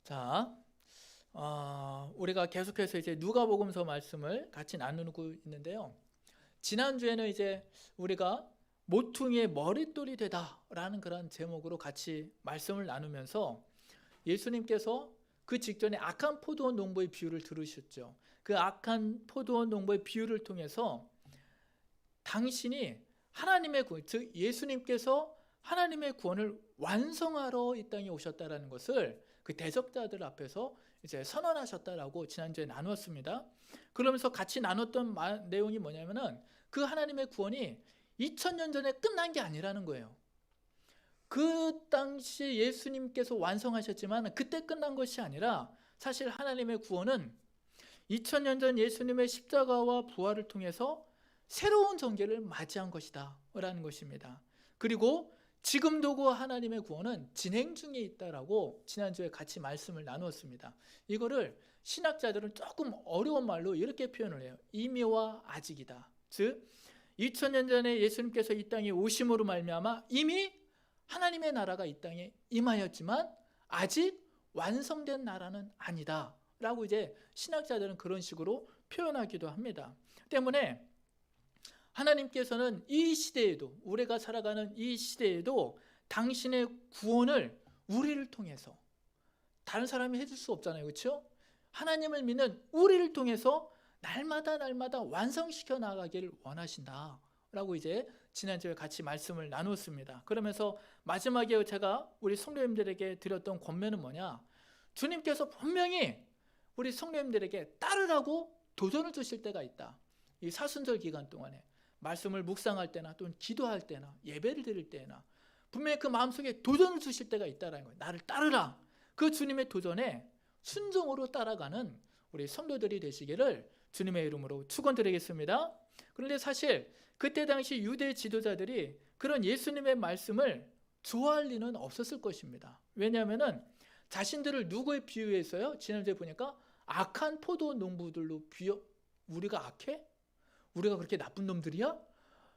자, 우리가 계속해서 이제 누가복음서 말씀을 같이 나누고 있는데요. 지난주에는 이제 우리가 모퉁이의 머릿돌이 되다라는 그런 제목으로 같이 말씀을 나누면서 예수님께서 그 직전에 악한 포도원 농부의 비유를 들으셨죠. 그 악한 포도원 농부의 비유를 통해서 당신이 하나님의 구원, 즉 예수님께서 하나님의 구원을 완성하러 이 땅에 오셨다라는 것을 그 대적자들 앞에서 이제 선언하셨다라고 지난주에 나누었습니다. 그러면서 같이 나눴던 내용이 뭐냐면은 그 하나님의 구원이 2000년 전에 끝난 게 아니라는 거예요. 그 당시 예수님께서 완성하셨지만 그때 끝난 것이 아니라 사실 하나님의 구원은 2000년 전 예수님의 십자가와 부활을 통해서 새로운 전개를 맞이한 것이다 라는 것입니다. 그리고 지금도 그 하나님의 구원은 진행 중에 있다라고 지난주에 같이 말씀을 나누었습니다. 이거를 신학자들은 조금 어려운 말로 이렇게 표현을 해요. 이미와 아직이다. 즉 2000년 전에 예수님께서 이 땅에 오심으로 말미암아 이미 하나님의 나라가 이 땅에 임하였지만 아직 완성된 나라는 아니다 라고 이제 신학자들은 그런 식으로 표현하기도 합니다. 때문에 하나님께서는 이 시대에도, 우리가 살아가는 이 시대에도 당신의 구원을 우리를 통해서, 다른 사람이 해줄 수 없잖아요, 그렇죠? 하나님을 믿는 우리를 통해서 날마다 완성시켜 나가기를 원하신다 라고 이제 지난주에 같이 말씀을 나누었습니다. 그러면서 마지막에 제가 우리 성도님들에게 드렸던 권면은 뭐냐, 주님께서 분명히 우리 성도님들에게 따르라고 도전을 주실 때가 있다. 이 사순절 기간 동안에 말씀을 묵상할 때나 또는 기도할 때나 예배를 드릴 때나 분명히 그 마음속에 도전을 주실 때가 있다는 거예요. 나를 따르라. 그 주님의 도전에 순종으로 따라가는 우리 성도들이 되시기를 주님의 이름으로 축원드리겠습니다. 그런데 사실 그때 당시 유대 지도자들이 그런 예수님의 말씀을 좋아할 리는 없었을 것입니다. 왜냐하면 자신들을 누구에 비유해서요? 지난주에 보니까 악한 포도 농부들로 우리가 악해? 우리가 그렇게 나쁜 놈들이야?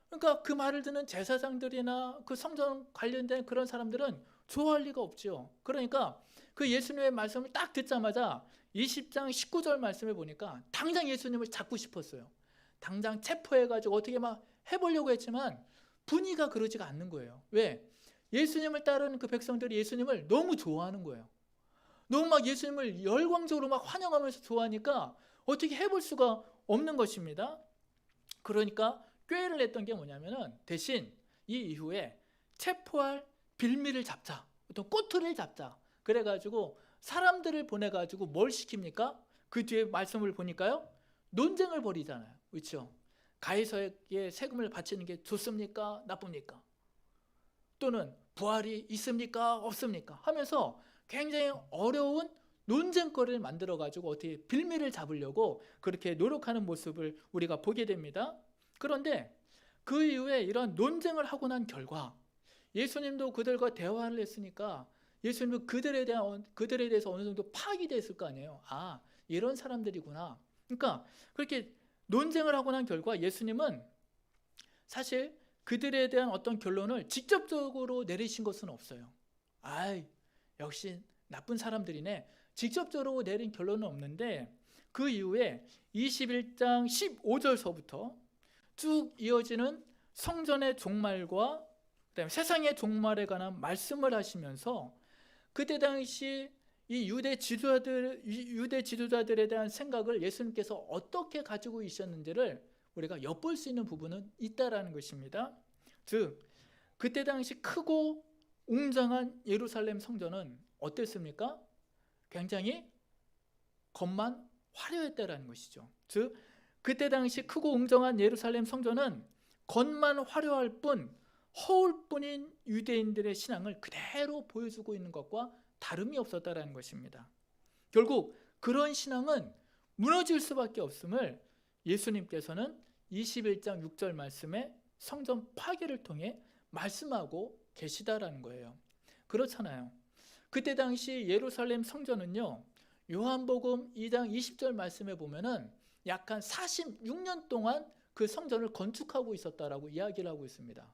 그러니까 그 말을 듣는 제사장들이나 그 성전 관련된 그런 사람들은 좋아할 리가 없죠. 그러니까 그 예수님의 말씀을 딱 듣자마자 20장 19절 말씀에 보니까 당장 예수님을 잡고 싶었어요. 당장 체포해가지고 어떻게 막 해보려고 했지만 분위기가 그러지가 않는 거예요. 왜? 예수님을 따르는 그 백성들이 예수님을 너무 좋아하는 거예요. 너무 막 예수님을 열광적으로 막 환영하면서 좋아하니까 어떻게 해볼 수가 없는 것입니다. 그러니까 꾀를 냈던 게 뭐냐면은 대신 이 이후에 체포할 빌미를 잡자, 어떤 꼬투리를 잡자. 그래가지고 사람들을 보내가지고 뭘 시킵니까? 그 뒤에 말씀을 보니까요, 논쟁을 벌이잖아요, 그렇죠? 가이사에게 세금을 바치는 게 좋습니까? 나쁩니까? 또는 부활이 있습니까? 없습니까? 하면서 굉장히 어려운 논쟁거리를 만들어가지고 어떻게 빌미를 잡으려고 그렇게 노력하는 모습을 우리가 보게 됩니다. 그런데 그 이후에 이런 논쟁을 하고 난 결과 예수님도 그들과 대화를 했으니까 예수님도 그들에 대해서 어느 정도 파악이 됐을 거 아니에요. 아, 이런 사람들이구나. 그러니까 그렇게 논쟁을 하고 난 결과 예수님은 사실 그들에 대한 어떤 결론을 직접적으로 내리신 것은 없어요. 아이, 역시 나쁜 사람들이네. 직접적으로 내린 결론은 없는데 그 이후에 21장 15절서부터 쭉 이어지는 성전의 종말과 그다음에 세상의 종말에 관한 말씀을 하시면서 그때 당시 이 유대 지도자들에 대한 생각을 예수님께서 어떻게 가지고 있었는지를 우리가 엿볼 수 있는 부분은 있다라는 것입니다. 즉 그때 당시 크고 웅장한 예루살렘 성전은 어땠습니까? 굉장히 겉만 화려했다라는 것이죠. 즉 그때 당시 크고 웅장한 예루살렘 성전은 겉만 화려할 뿐 허울 뿐인 유대인들의 신앙을 그대로 보여주고 있는 것과 다름이 없었다라는 것입니다. 결국 그런 신앙은 무너질 수밖에 없음을 예수님께서는 21장 6절 말씀에 성전 파괴를 통해 말씀하고 계시다라는 거예요. 그렇잖아요. 그때 당시 예루살렘 성전은요, 요한복음 2장 20절 말씀에 보면은 약 한 46년 동안 그 성전을 건축하고 있었다라고 이야기를 하고 있습니다.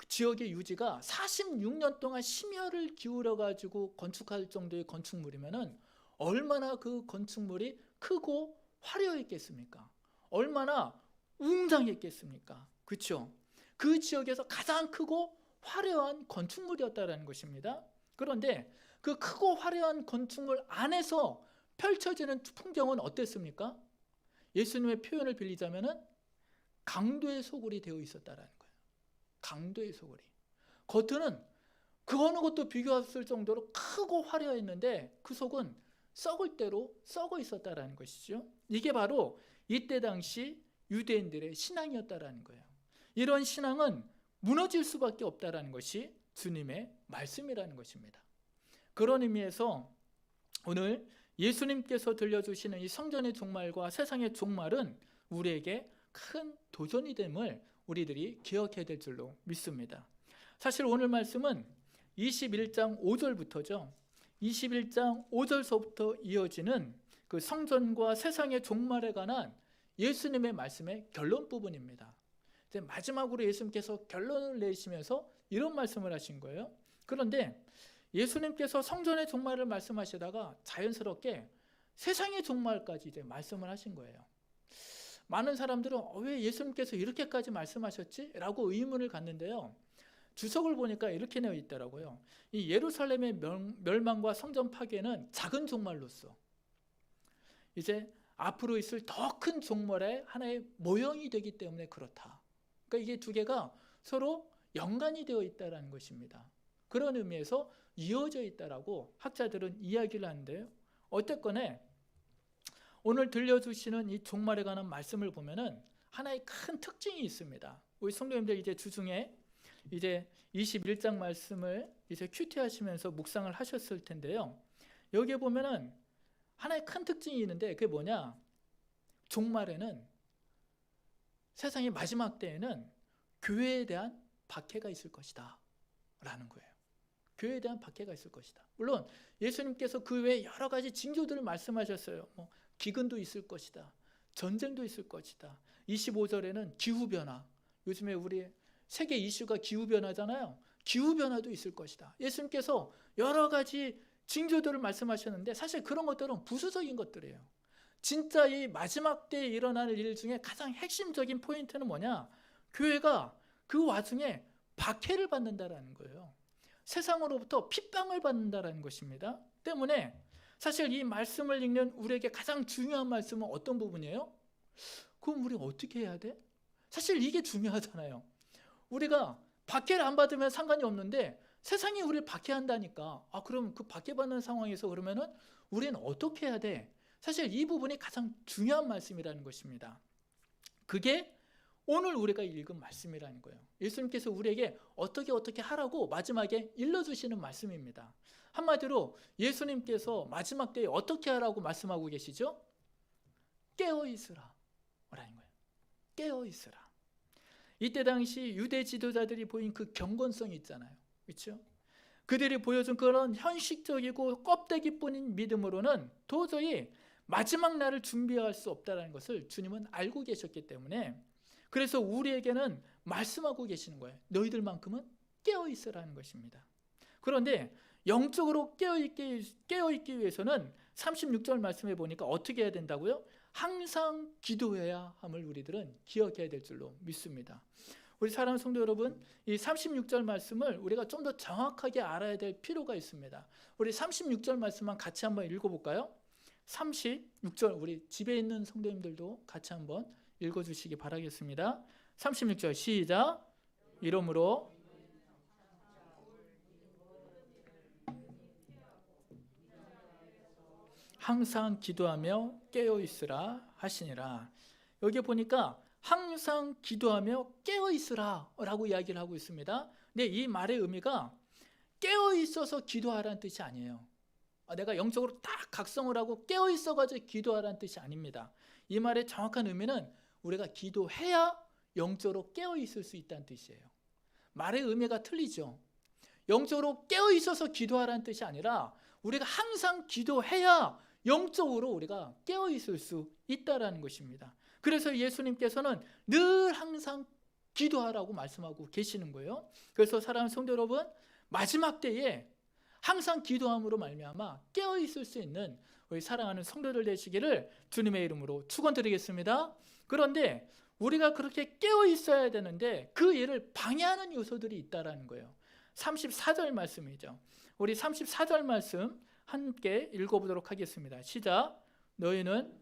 지역의 유지가 46년 동안 심혈을 기울여 가지고 건축할 정도의 건축물이면은 얼마나 그 건축물이 크고 화려했겠습니까? 얼마나 웅장했겠습니까? 그렇죠? 그 지역에서 가장 크고 화려한 건축물이었다라는 것입니다. 그런데 그 크고 화려한 건축물 안에서 펼쳐지는 풍경은 어땠습니까? 예수님의 표현을 빌리자면은 강도의 소굴이 되어 있었다라는 거예요. 강도의 소굴이. 겉은 그 어느 것도 비교했을 정도로 크고 화려했는데 그 속은 썩을 대로 썩어 있었다라는 것이죠. 이게 바로 이때 당시 유대인들의 신앙이었다라는 거예요. 이런 신앙은 무너질 수밖에 없다라는 것이 주님의 말씀이라는 것입니다. 그런 의미에서 오늘 예수님께서 들려주시는 이 성전의 종말과 세상의 종말은 우리에게 큰 도전이 됨을 우리들이 기억해야 될 줄로 믿습니다. 사실 오늘 말씀은 21장 5절부터죠. 21장 5절서부터 이어지는 그 성전과 세상의 종말에 관한 예수님의 말씀의 결론 부분입니다. 이제 마지막으로 예수님께서 결론을 내시면서 이런 말씀을 하신 거예요. 그런데 예수님께서 성전의 종말을 말씀하시다가 자연스럽게 세상의 종말까지 이제 말씀을 하신 거예요. 많은 사람들은 왜 예수님께서 이렇게까지 말씀하셨지? 라고 의문을 갖는데요. 주석을 보니까 이렇게 되어 있더라고요. 이 예루살렘의 멸망과 성전 파괴는 작은 종말로서 이제 앞으로 있을 더 큰 종말의 하나의 모형이 되기 때문에 그렇다. 그러니까 이게 두 개가 서로 연관이 되어 있다는 것입니다. 그런 의미에서 이어져 있다라고 학자들은 이야기를 하는데요. 어쨌거나 오늘 들려주시는 이 종말에 관한 말씀을 보면은 하나의 큰 특징이 있습니다. 우리 성도님들 이제 주중에 이제 21장 말씀을 이제 큐티하시면서 묵상을 하셨을 텐데요. 여기에 보면은 하나의 큰 특징이 있는데 그게 뭐냐? 종말에는 세상의 마지막 때에는 교회에 대한 박해가 있을 것이다 라는 거예요. 교회에 대한 박해가 있을 것이다. 물론 예수님께서 그 외에 여러 가지 징조들을 말씀하셨어요. 기근도 있을 것이다. 전쟁도 있을 것이다. 25절에는 기후변화. 요즘에 우리 세계 이슈가 기후변화잖아요. 기후변화도 있을 것이다. 예수님께서 여러 가지 징조들을 말씀하셨는데 사실 그런 것들은 부수적인 것들이에요. 진짜 이 마지막 때에 일어날 일 중에 가장 핵심적인 포인트는 뭐냐? 교회가 그 와중에 박해를 받는다라는 거예요. 세상으로부터 핍박을 받는다라는 것입니다. 때문에 사실 이 말씀을 읽는 우리에게 가장 중요한 말씀은 어떤 부분이에요? 그럼 우리가 어떻게 해야 돼? 사실 이게 중요하잖아요. 우리가 박해를 안 받으면 상관이 없는데 세상이 우리를 박해한다니까. 그럼 그 박해받는 상황에서 그러면은 우리는 어떻게 해야 돼? 사실 이 부분이 가장 중요한 말씀이라는 것입니다. 그게 오늘 우리가 읽은 말씀이라는 거예요. 예수님께서 우리에게 어떻게 하라고 마지막에 일러주시는 말씀입니다. 한마디로 예수님께서 마지막 때에 어떻게 하라고 말씀하고 계시죠? 깨어있으라 라는 거예요. 깨어있으라. 이때 당시 유대 지도자들이 보인 그 경건성이 있잖아요. 그렇죠? 그들이 보여준 그런 현실적이고 껍데기뿐인 믿음으로는 도저히 마지막 날을 준비할 수 없다는 것을 주님은 알고 계셨기 때문에 그래서 우리에게는 말씀하고 계시는 거예요. 너희들만큼은 깨어있으라는 것입니다. 그런데 영적으로 깨어있기 위해서는 36절 말씀에 보니까 어떻게 해야 된다고요? 항상 기도해야 함을 우리들은 기억해야 될 줄로 믿습니다. 우리 사랑하는 성도 여러분, 이 36절 말씀을 우리가 좀 더 정확하게 알아야 될 필요가 있습니다. 우리 36절 말씀만 같이 한번 읽어볼까요? 36절 우리 집에 있는 성도님들도 같이 한번 읽어주시기 바라겠습니다. 36절 시작. 이러므로 항상 기도하며 깨어있으라 하시니라. 여기 보니까 항상 기도하며 깨어있으라 라고 이야기를 하고 있습니다. 근데 이 말의 의미가 깨어있어서 기도하라는 뜻이 아니에요. 내가 영적으로 딱 각성을 하고 깨어있어가지고 기도하라는 뜻이 아닙니다. 이 말의 정확한 의미는 우리가 기도해야 영적으로 깨어있을 수 있다는 뜻이에요. 말의 의미가 틀리죠. 영적으로 깨어있어서 기도하라는 뜻이 아니라 우리가 항상 기도해야 영적으로 우리가 깨어있을 수 있다는 것입니다. 그래서 예수님께서는 늘 항상 기도하라고 말씀하고 계시는 거예요. 그래서 사랑하는 성도 여러분, 마지막 때에 항상 기도함으로 말미암아 깨어 있을 수 있는 우리 사랑하는 성도들 되시기를 주님의 이름으로 축원드리겠습니다. 그런데 우리가 그렇게 깨어 있어야 되는데 그 일을 방해하는 요소들이 있다라는 거예요. 34절 말씀이죠. 우리 34절 말씀 함께 읽어보도록 하겠습니다. 시작. 너희는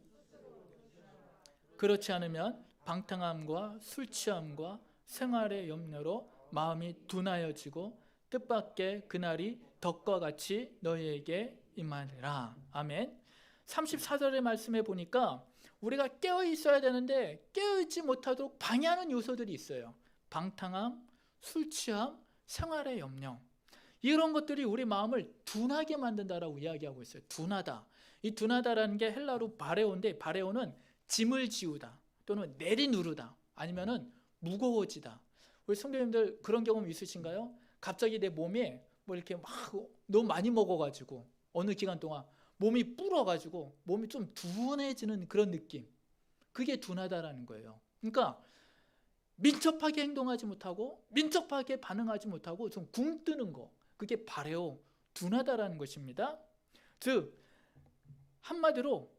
그렇지 않으면 방탕함과 술 취함과 생활의 염려로 마음이 둔하여지고 뜻밖의 그날이 덕과 같이 너희에게 임하리라. 아멘. 34절의 말씀에 보니까 우리가 깨어 있어야 되는데 깨어 있지 못하도록 방해하는 요소들이 있어요. 방탕함, 술 취함, 생활의 염려. 이런 것들이 우리 마음을 둔하게 만든다라고 이야기하고 있어요. 둔하다. 이 둔하다라는 게 헬라로 바레오인데, 바레오는 짐을 지우다 또는 내리누르다 아니면은 무거워지다. 우리 성도님들 그런 경험 있으신가요? 갑자기 내 몸에 뭐 이렇게 막 너무 많이 먹어가지고 어느 기간 동안 몸이 불어가지고 몸이 좀 둔해지는 그런 느낌. 그게 둔하다라는 거예요. 그러니까 민첩하게 행동하지 못하고 민첩하게 반응하지 못하고 좀 굼뜨는 거, 그게 바레오, 둔하다라는 것입니다. 즉 한마디로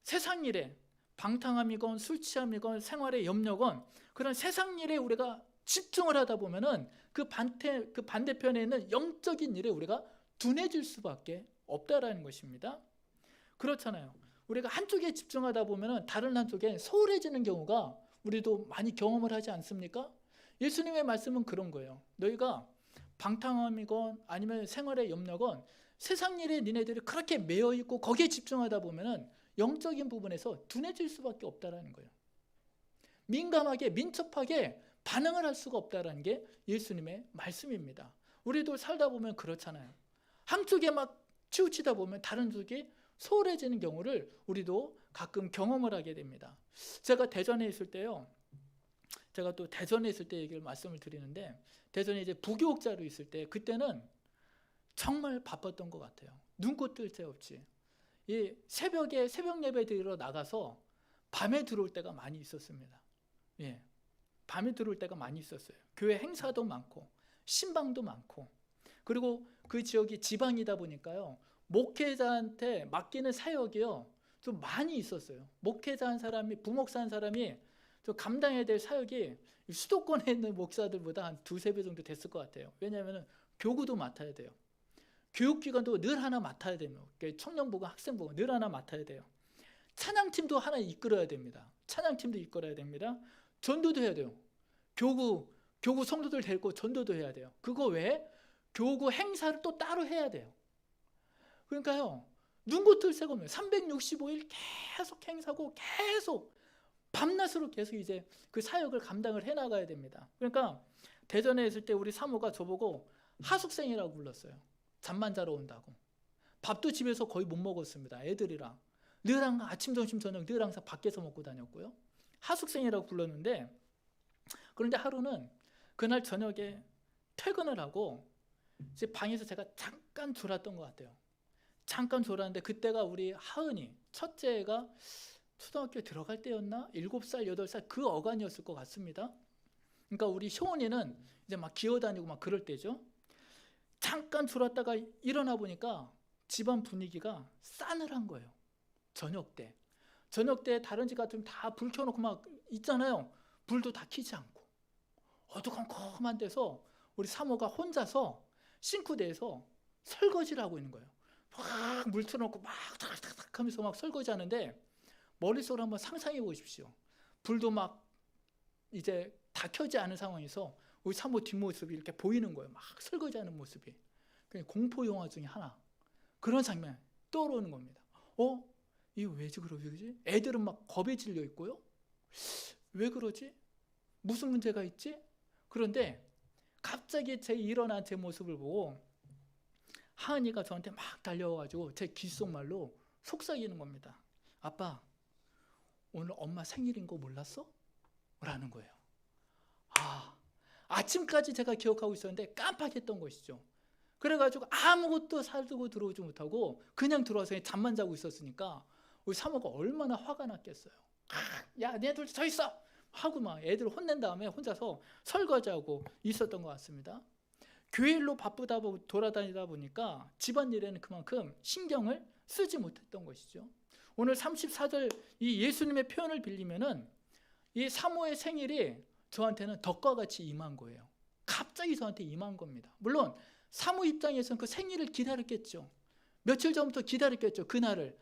세상 일에 방탕함이건 술 취함이건 생활의 염려건 그런 세상 일에 우리가 집중을 하다 보면은 그 반대편에 있는 영적인 일에 우리가 둔해질 수밖에 없다라는 것입니다. 그렇잖아요. 우리가 한쪽에 집중하다 보면은 다른 한쪽에 소홀해지는 경우가 우리도 많이 경험을 하지 않습니까? 예수님의 말씀은 그런 거예요. 너희가 방탕함이건 아니면 생활의 염려건 세상 일에 니네들이 그렇게 매여 있고 거기에 집중하다 보면은 영적인 부분에서 둔해질 수밖에 없다라는 거예요. 민감하게 민첩하게 반응을 할 수가 없다라는 게 예수님의 말씀입니다. 우리도 살다 보면 그렇잖아요. 한쪽에 막 치우치다 보면 다른 쪽이 소홀해지는 경우를 우리도 가끔 경험을 하게 됩니다. 제가 대전에 있을 때요. 제가 또 대전에 있을 때 얘기를 말씀을 드리는데 대전에 이제 부교육자로 있을 때 그때는 정말 바빴던 것 같아요. 눈꽃 뜰 새 없이. 이 새벽에 새벽 예배 드리러 나가서 밤에 들어올 때가 많이 있었습니다. 예. 밤에 들어올 때가 많이 있었어요. 교회 행사도 많고 신방도 많고 그리고 그 지역이 지방이다 보니까요. 목회자한테 맡기는 사역이요. 좀 많이 있었어요. 목회자 한 사람이 부목사 한 사람이 좀 감당해야 될 사역이 수도권에 있는 목사들보다 한 두세 배 정도 됐을 것 같아요. 왜냐하면 교구도 맡아야 돼요. 교육기관도 늘 하나 맡아야 됩니다. 청년부가 학생부가 늘 하나 맡아야 돼요. 찬양팀도 하나 이끌어야 됩니다. 찬양팀도 이끌어야 됩니다. 전도도 해야 돼요. 교구 성도들 데리고 전도도 해야 돼요. 그거 외에 교구 행사를 또 따로 해야 돼요. 그러니까요. 눈코 뜰 새가 없네요. 365일 계속 행사고 계속 밤낮으로 계속 이제 그 사역을 감당을 해나가야 됩니다. 그러니까 대전에 있을 때 우리 사모가 저보고 하숙생이라고 불렀어요. 잠만 자러 온다고. 밥도 집에서 거의 못 먹었습니다. 애들이랑. 늘 항상 아침, 점심, 저녁 늘 항상 밖에서 먹고 다녔고요. 하숙생이라고 불렀는데 그런데 하루는 그날 저녁에 퇴근을 하고 이제 방에서 제가 잠깐 졸았던 것 같아요. 잠깐 졸았는데 그때가 우리 하은이 첫째가 초등학교에 들어갈 때였나? 7살, 8살 그 어간이었을 것 같습니다. 그러니까 우리 효은이는 이제 막 기어다니고 막 그럴 때죠. 잠깐 졸았다가 일어나 보니까 집안 분위기가 싸늘한 거예요. 저녁 때 다른 집 같으면 다 불 켜놓고 막 있잖아요. 불도 다 켜지 않고 어두컴컴한 데서 우리 사모가 혼자서 싱크대에서 설거지를 하고 있는 거예요. 막 물 틀어놓고 막 탁탁탁 하면서 막 설거지하는데 머릿속으로 한번 상상해 보십시오. 불도 막 이제 다 켜지 않은 상황에서 우리 사모 뒷모습이 이렇게 보이는 거예요. 막 설거지하는 모습이. 그냥 공포 영화 중에 하나. 그런 장면 떠오르는 겁니다. 이거 왜지 그러지? 애들은 막 겁에 질려 있고요. 왜 그러지? 무슨 문제가 있지? 그런데 갑자기 제 일어난 제 모습을 보고 하은이가 저한테 막 달려와가지고 제 귓속말로 속삭이는 겁니다. 아빠, 오늘 엄마 생일인 거 몰랐어? 라는 거예요. 아침까지 제가 기억하고 있었는데 깜빡했던 것이죠. 그래가지고 아무것도 사두고 들어오지 못하고 그냥 들어와서 잠만 자고 있었으니까 우리 사모가 얼마나 화가 났겠어요. 야, 니네들 서 있어! 하고 막 애들 혼낸 다음에 혼자서 설거지하고 있었던 것 같습니다. 교회 일로 바쁘다 돌아다니다 보니까 집안일에는 그만큼 신경을 쓰지 못했던 것이죠. 오늘 34절 이 예수님의 표현을 빌리면은 이 사모의 생일이 저한테는 덕과 같이 임한 거예요. 갑자기 저한테 임한 겁니다. 물론 사모 입장에서는 그 생일을 기다렸겠죠. 며칠 전부터 기다렸겠죠. 그날을.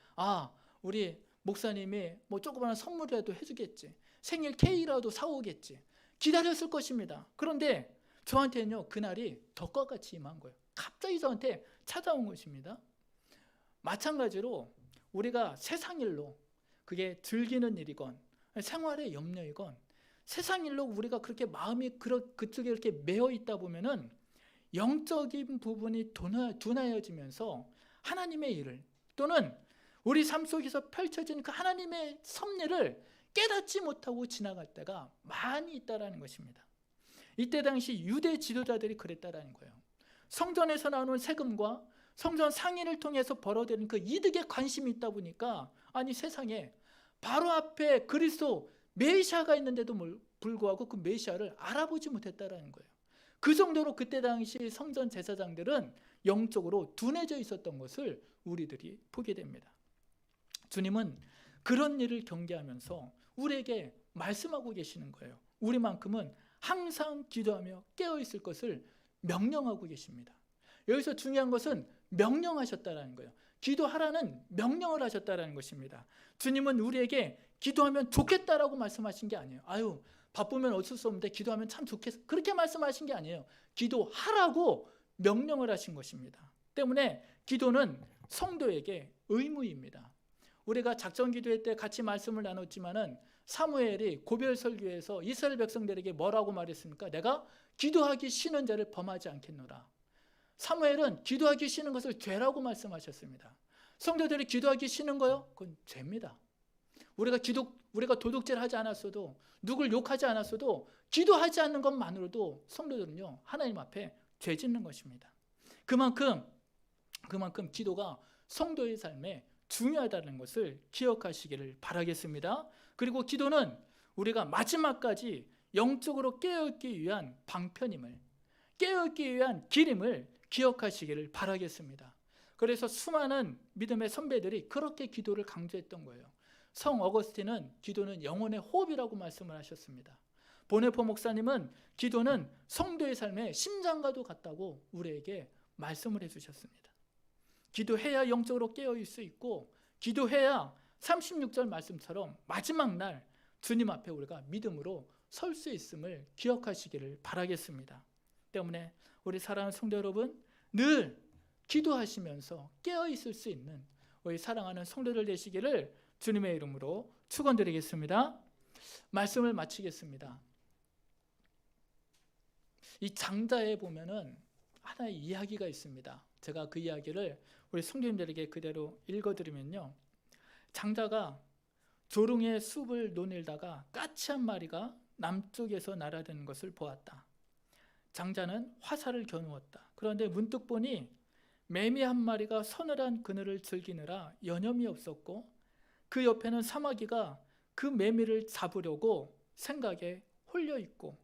우리 목사님이 뭐 조그마한 선물이라도 해주겠지. 생일 케이크라도 사오겠지. 기다렸을 것입니다. 그런데 저한테는요, 그날이 덕과 같이 임한 거예요. 갑자기 저한테 찾아온 것입니다. 마찬가지로 우리가 세상 일로, 그게 즐기는 일이건 생활의 염려이건 세상 일로 우리가 그렇게 마음이 그쪽에 이렇게 매여 있다 보면은 영적인 부분이 둔하여지면서 하나님의 일을 또는 우리 삶 속에서 펼쳐지는 그 하나님의 섭리를 깨닫지 못하고 지나갈 때가 많이 있다라는 것입니다. 이때 당시 유대 지도자들이 그랬다라는 거예요. 성전에서 나오는 세금과 성전 상인을 통해서 벌어들이는 그 이득에 관심이 있다 보니까 세상에 바로 앞에 그리스도 메시아가 있는데도 불구하고 그 메시아를 알아보지 못했다라는 거예요. 그 정도로 그때 당시 성전 제사장들은 영적으로 둔해져 있었던 것을 우리들이 보게 됩니다. 주님은 그런 일을 경계하면서 우리에게 말씀하고 계시는 거예요. 우리만큼은 항상 기도하며 깨어있을 것을 명령하고 계십니다. 여기서 중요한 것은 명령하셨다는 거예요. 기도하라는 명령을 하셨다는 것입니다. 주님은 우리에게 기도하면 좋겠다라고 말씀하신 게 아니에요. 바쁘면 어쩔 수 없는데 기도하면 참 좋겠어, 그렇게 말씀하신 게 아니에요. 기도하라고 명령을 하신 것입니다. 때문에 기도는 성도에게 의무입니다. 우리가 작전 기도회 때 같이 말씀을 나눴지만은 사무엘이 고별 설교에서 이스라엘 백성들에게 뭐라고 말했습니까? 내가 기도하기 싫은 죄를 범하지 않겠노라. 사무엘은 기도하기 싫은 것을 죄라고 말씀하셨습니다. 성도들이 기도하기 싫은 거요? 그건 죄입니다. 우리가 도둑질 하지 않았어도, 누굴 욕하지 않았어도 기도하지 않는 것만으로도 성도들은요, 하나님 앞에 죄 짓는 것입니다. 그만큼 기도가 성도의 삶에 중요하다는 것을 기억하시기를 바라겠습니다. 그리고 기도는 우리가 마지막까지 영적으로 깨어있기 위한 방편임을, 깨어있기 위한 길임을 기억하시기를 바라겠습니다. 그래서 수많은 믿음의 선배들이 그렇게 기도를 강조했던 거예요. 성 어거스틴은 기도는 영혼의 호흡이라고 말씀을 하셨습니다. 보네포 목사님은 기도는 성도의 삶의 심장과도 같다고 우리에게 말씀을 해주셨습니다. 기도해야 영적으로 깨어있을 수 있고, 기도해야 36절 말씀처럼 마지막 날 주님 앞에 우리가 믿음으로 설 수 있음을 기억하시기를 바라겠습니다. 때문에 우리 사랑하는 성도 여러분, 늘 기도하시면서 깨어있을 수 있는 우리 사랑하는 성도들 되시기를 주님의 이름으로 축원드리겠습니다. 말씀을 마치겠습니다. 이 장자에 보면은 하나의 이야기가 있습니다. 제가 그 이야기를 우리 성도님들에게 그대로 읽어드리면요, 장자가 조롱의 숲을 논일다가 까치 한 마리가 남쪽에서 날아드는 것을 보았다. 장자는 화살을 겨누었다. 그런데 문득 보니 매미 한 마리가 서늘한 그늘을 즐기느라 여념이 없었고, 그 옆에는 사마귀가 그 매미를 잡으려고 생각에 홀려 있고,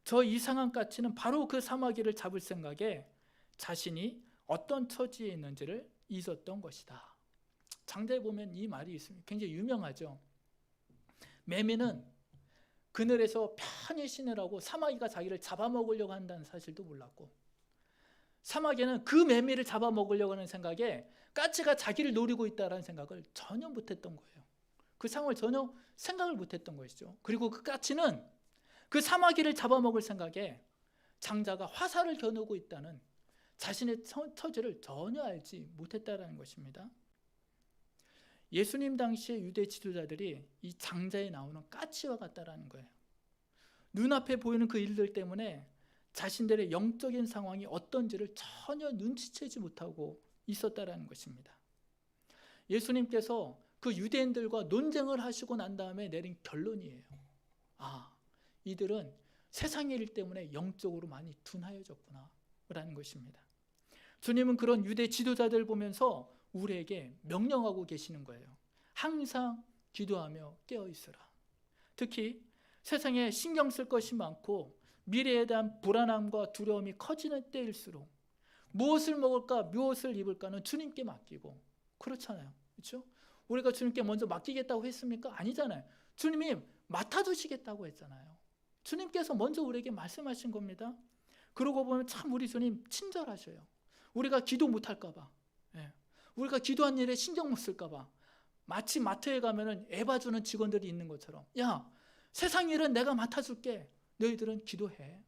저 이상한 까치는 바로 그 사마귀를 잡을 생각에 자신이 어떤 처지에 있는지를 잊었던 것이다. 장자에 보면 이 말이 있습니다. 굉장히 유명하죠. 매미는 그늘에서 편히 쉬느라고 사마귀가 자기를 잡아먹으려고 한다는 사실도 몰랐고, 사마귀는 그 매미를 잡아먹으려고 하는 생각에 까치가 자기를 노리고 있다는 생각을 전혀 못했던 거예요. 그 상황을 전혀 생각을 못했던 것이죠. 그리고 그 까치는 그 사마귀를 잡아먹을 생각에 장자가 화살을 겨누고 있다는 자신의 처지를 전혀 알지 못했다는 것입니다. 예수님 당시의 유대 지도자들이 이 장자에 나오는 까치와 같다라는 거예요. 눈앞에 보이는 그 일들 때문에 자신들의 영적인 상황이 어떤지를 전혀 눈치채지 못하고 있었다라는 것입니다. 예수님께서 그 유대인들과 논쟁을 하시고 난 다음에 내린 결론이에요. 이들은 세상의 일 때문에 영적으로 많이 둔하여졌구나 라는 것입니다. 주님은 그런 유대 지도자들 보면서 우리에게 명령하고 계시는 거예요. 항상 기도하며 깨어있으라. 특히 세상에 신경 쓸 것이 많고 미래에 대한 불안함과 두려움이 커지는 때일수록 무엇을 먹을까, 무엇을 입을까는 주님께 맡기고, 그렇잖아요. 그렇죠? 우리가 주님께 먼저 맡기겠다고 했습니까? 아니잖아요. 주님이 맡아주시겠다고 했잖아요. 주님께서 먼저 우리에게 말씀하신 겁니다. 그러고 보면 참 우리 주님 친절하셔요. 우리가 기도 못할까 봐, 우리가 기도한 일에 신경 못 쓸까 봐, 마치 마트에 가면은 애 봐주는 직원들이 있는 것처럼, 야, 세상 일은 내가 맡아줄게, 너희들은 기도해.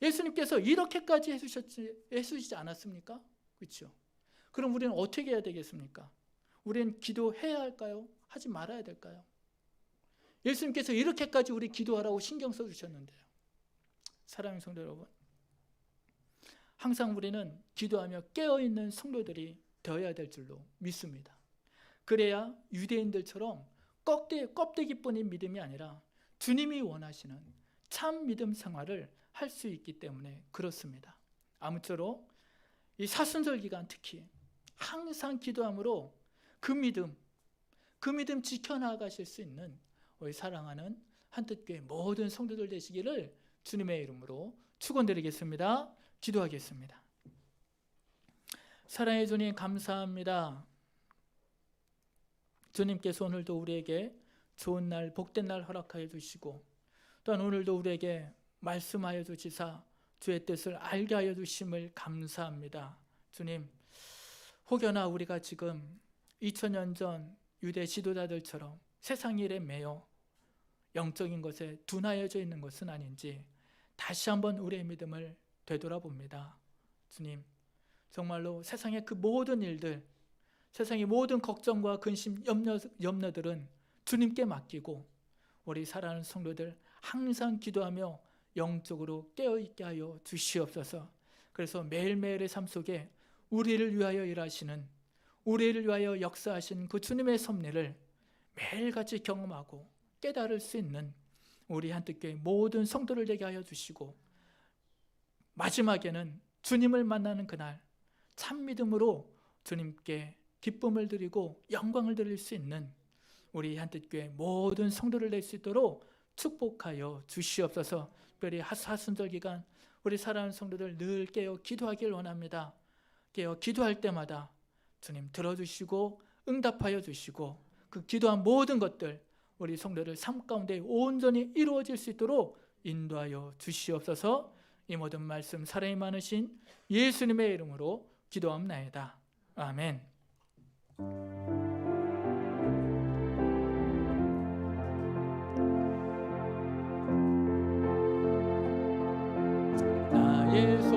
예수님께서 이렇게까지 해주시지 않았습니까? 그렇죠? 그럼 우리는 어떻게 해야 되겠습니까? 우리는 기도해야 할까요? 하지 말아야 될까요? 예수님께서 이렇게까지 우리 기도하라고 신경 써주셨는데요. 사랑하는 성도 여러분, 항상 우리는 기도하며 깨어있는 성도들이 되어야 될 줄로 믿습니다. 그래야 유대인들처럼 껍데기뿐인 믿음이 아니라 주님이 원하시는 참 믿음 생활을 할 수 있기 때문에 그렇습니다. 아무쪼록 이 사순절 기간 특히 항상 기도함으로 그 믿음 지켜나가실 수 있는 우리 사랑하는 한뜻교회 모든 성도들 되시기를 주님의 이름으로 축원드리겠습니다. 기도하겠습니다. 사랑해 주님, 감사합니다. 주님께서 오늘도 우리에게 좋은 날, 복된 날 허락하여 주시고, 또한 오늘도 우리에게 말씀하여 주시사 주의 뜻을 알게 하여 주심을 감사합니다. 주님, 혹여나 우리가 지금 2000년 전 유대 지도자들처럼 세상 일에 매여 영적인 것에 둔하여져 있는 것은 아닌지 다시 한번 우리의 믿음을 되돌아봅니다. 주님, 정말로 세상의 그 모든 일들, 세상의 모든 걱정과 근심, 염려들은 주님께 맡기고 우리 사랑하는 성도들 항상 기도하며 영적으로 깨어있게 하여 주시옵소서. 그래서 매일매일의 삶 속에 우리를 위하여 일하시는, 우리를 위하여 역사하신 그 주님의 섭리를 매일같이 경험하고 깨달을 수 있는 우리 한뜻교회 모든 성도를 되게 하여 주시고, 마지막에는 주님을 만나는 그날 참 믿음으로 주님께 기쁨을 드리고 영광을 드릴 수 있는 우리 한뜻교회 모든 성도를 낼 수 있도록 축복하여 주시옵소서. 특별히 사순절 기간 우리 사랑하는 성도들 늘 깨어 기도하길 원합니다. 깨어 기도할 때마다 주님 들어주시고 응답하여 주시고, 그 기도한 모든 것들 우리 성도들 삶 가운데 온전히 이루어질 수 있도록 인도하여 주시옵소서. 이 모든 말씀 사랑이 많으신 예수님의 이름으로 기도합나이다. 아멘. 나의 손